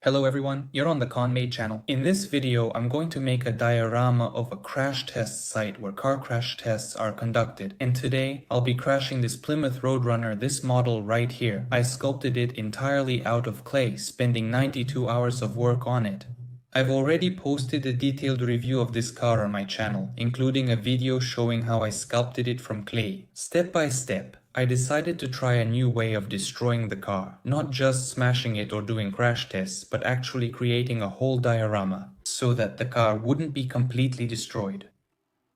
Hello everyone, you're on the ConMade channel. In this video, I'm going to make a diorama of a crash test site where car crash tests are conducted. And today, I'll be crashing this Plymouth Roadrunner, this model right here. I sculpted it entirely out of clay, spending 92 hours of work on it. I've already posted a detailed review of this car on my channel, including a video showing how I sculpted it from clay. Step by step, I decided to try a new way of destroying the car, not just smashing it or doing crash tests, but actually creating a whole diorama, so that the car wouldn't be completely destroyed.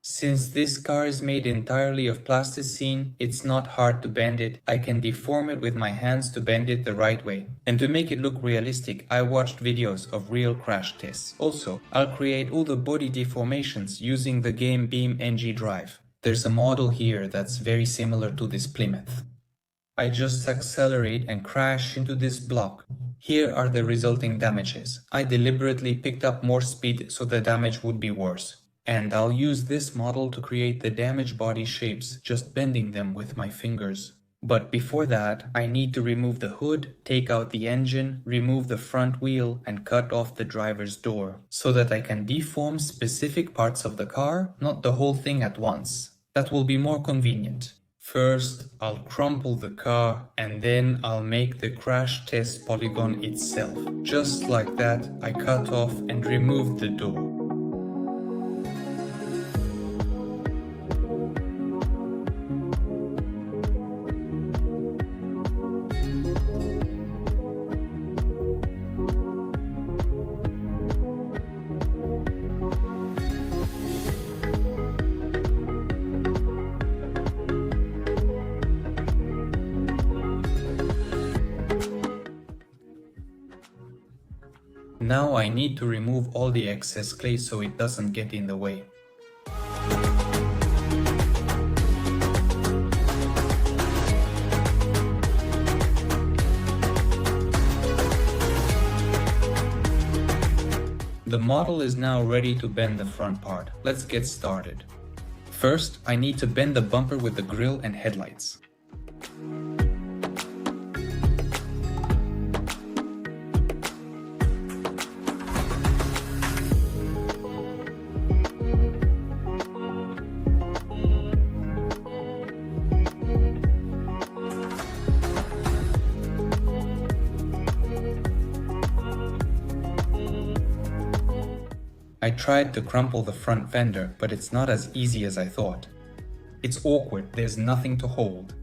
Since this car is made entirely of plasticine, it's not hard to bend it. I can deform it with my hands to bend it the right way. And to make it look realistic, I watched videos of real crash tests. Also, I'll create all the body deformations using the game Beam NG Drive. There's a model here that's very similar to this Plymouth. I just accelerate and crash into this block. Here are the resulting damages. I deliberately picked up more speed so the damage would be worse. And I'll use this model to create the damaged body shapes, just bending them with my fingers. But before that, I need to remove the hood, take out the engine, remove the front wheel, and cut off the driver's door, so that I can deform specific parts of the car, not the whole thing at once. That will be more convenient. First, I'll crumple the car, and then I'll make the crash test polygon itself. Just like that, I cut off and remove the door. Now I need to remove all the excess clay so it doesn't get in the way. The model is now ready to bend the front part. Let's get started. First, I need to bend the bumper with the grille and headlights. I tried to crumple the front fender, but it's not as easy as I thought. It's awkward, there's nothing to hold.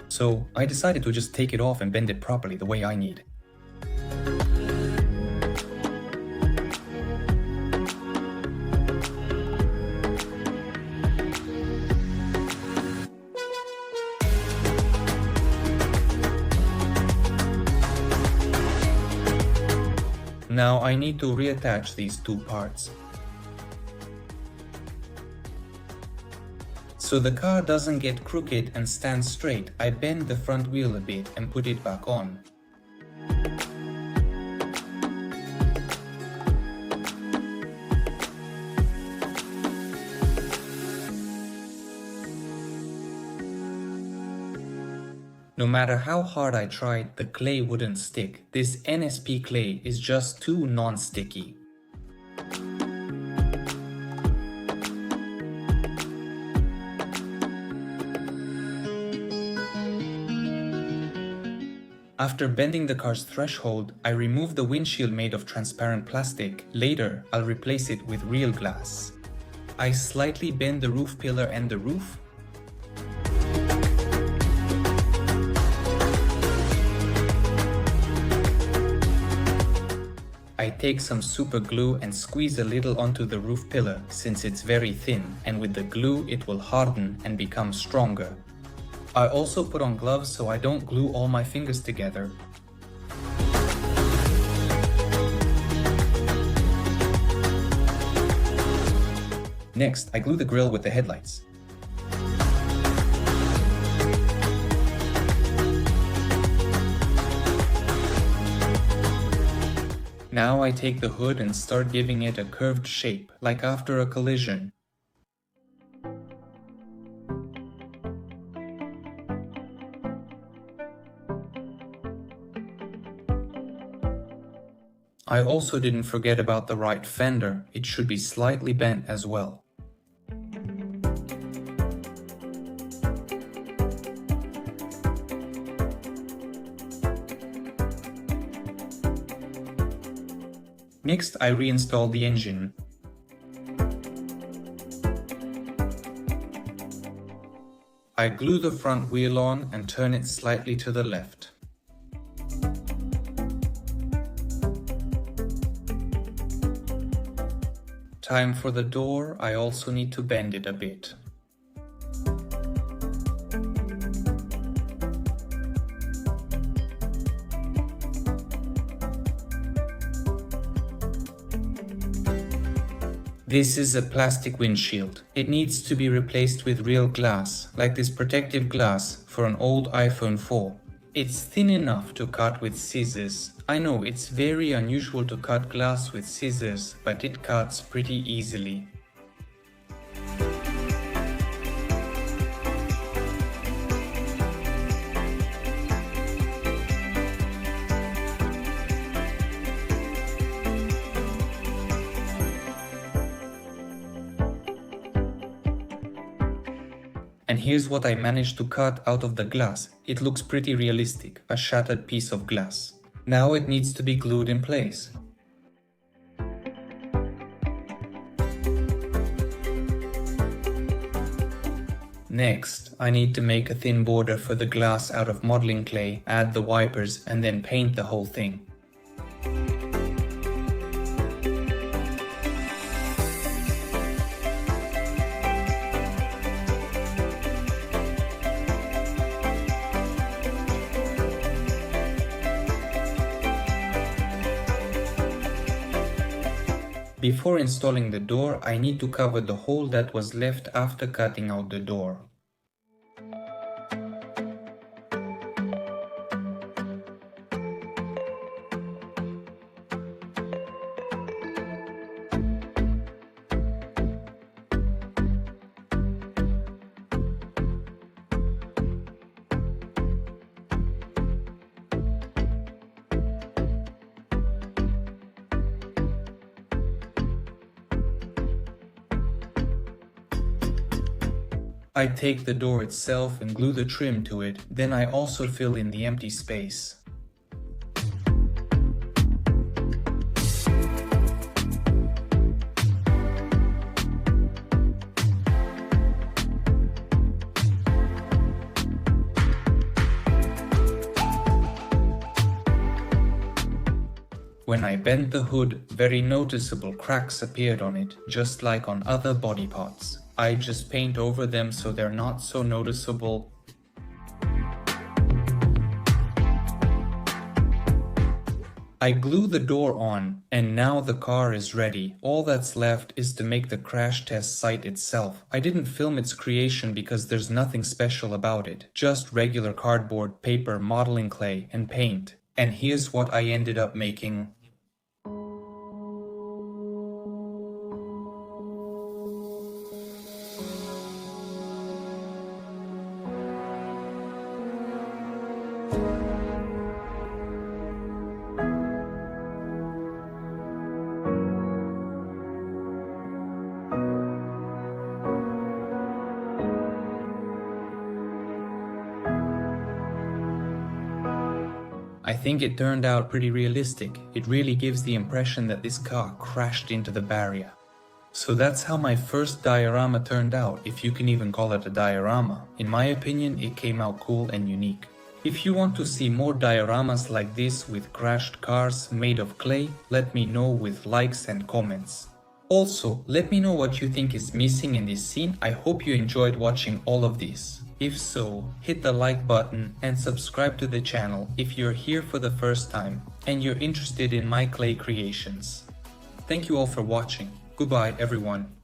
So I decided to just take it off and bend it properly the way I need. Now I need to reattach these two parts. So the car doesn't get crooked and stands straight, I bend the front wheel a bit and put it back on. No matter how hard I tried, the clay wouldn't stick. This NSP clay is just too non-sticky. After bending the car's threshold, I removed the windshield made of transparent plastic. Later, I'll replace it with real glass. I slightly bend the roof pillar and the roof. I take some super glue and squeeze a little onto the roof pillar since it's very thin, and with the glue it will harden and become stronger. I also put on gloves so I don't glue all my fingers together. Next, I glue the grille with the headlights. Now I take the hood and start giving it a curved shape, like after a collision. I also didn't forget about the right fender, it should be slightly bent as well. Next, I reinstalled the engine. I glue the front wheel on and turn it slightly to the left. Time for the door, I also need to bend it a bit. This is a plastic windshield. It needs to be replaced with real glass, like this protective glass for an old iPhone 4. It's thin enough to cut with scissors. I know it's very unusual to cut glass with scissors, but it cuts pretty easily. And here's what I managed to cut out of the glass. It looks pretty realistic, a shattered piece of glass. Now it needs to be glued in place. Next, I need to make a thin border for the glass out of modeling clay, add the wipers, and then paint the whole thing. Before installing the door, I need to cover the hole that was left after cutting out the door. I take the door itself and glue the trim to it, then I also fill in the empty space. When I bent the hood, very noticeable cracks appeared on it, just like on other body parts. I just paint over them so they're not so noticeable. I glue the door on, and now the car is ready. All that's left is to make the crash test site itself. I didn't film its creation because there's nothing special about it. Just regular cardboard, paper, modeling clay, and paint. And here's what I ended up making. I think it turned out pretty realistic. It really gives the impression that this car crashed into the barrier. So that's how my first diorama turned out, if you can even call it a diorama. In my opinion, it came out cool and unique. If you want to see more dioramas like this with crashed cars made of clay, let me know with likes and comments. Also, let me know what you think is missing in this scene. I hope you enjoyed watching all of this. If so, hit the like button and subscribe to the channel if you're here for the first time and you're interested in my clay creations. Thank you all for watching. Goodbye everyone.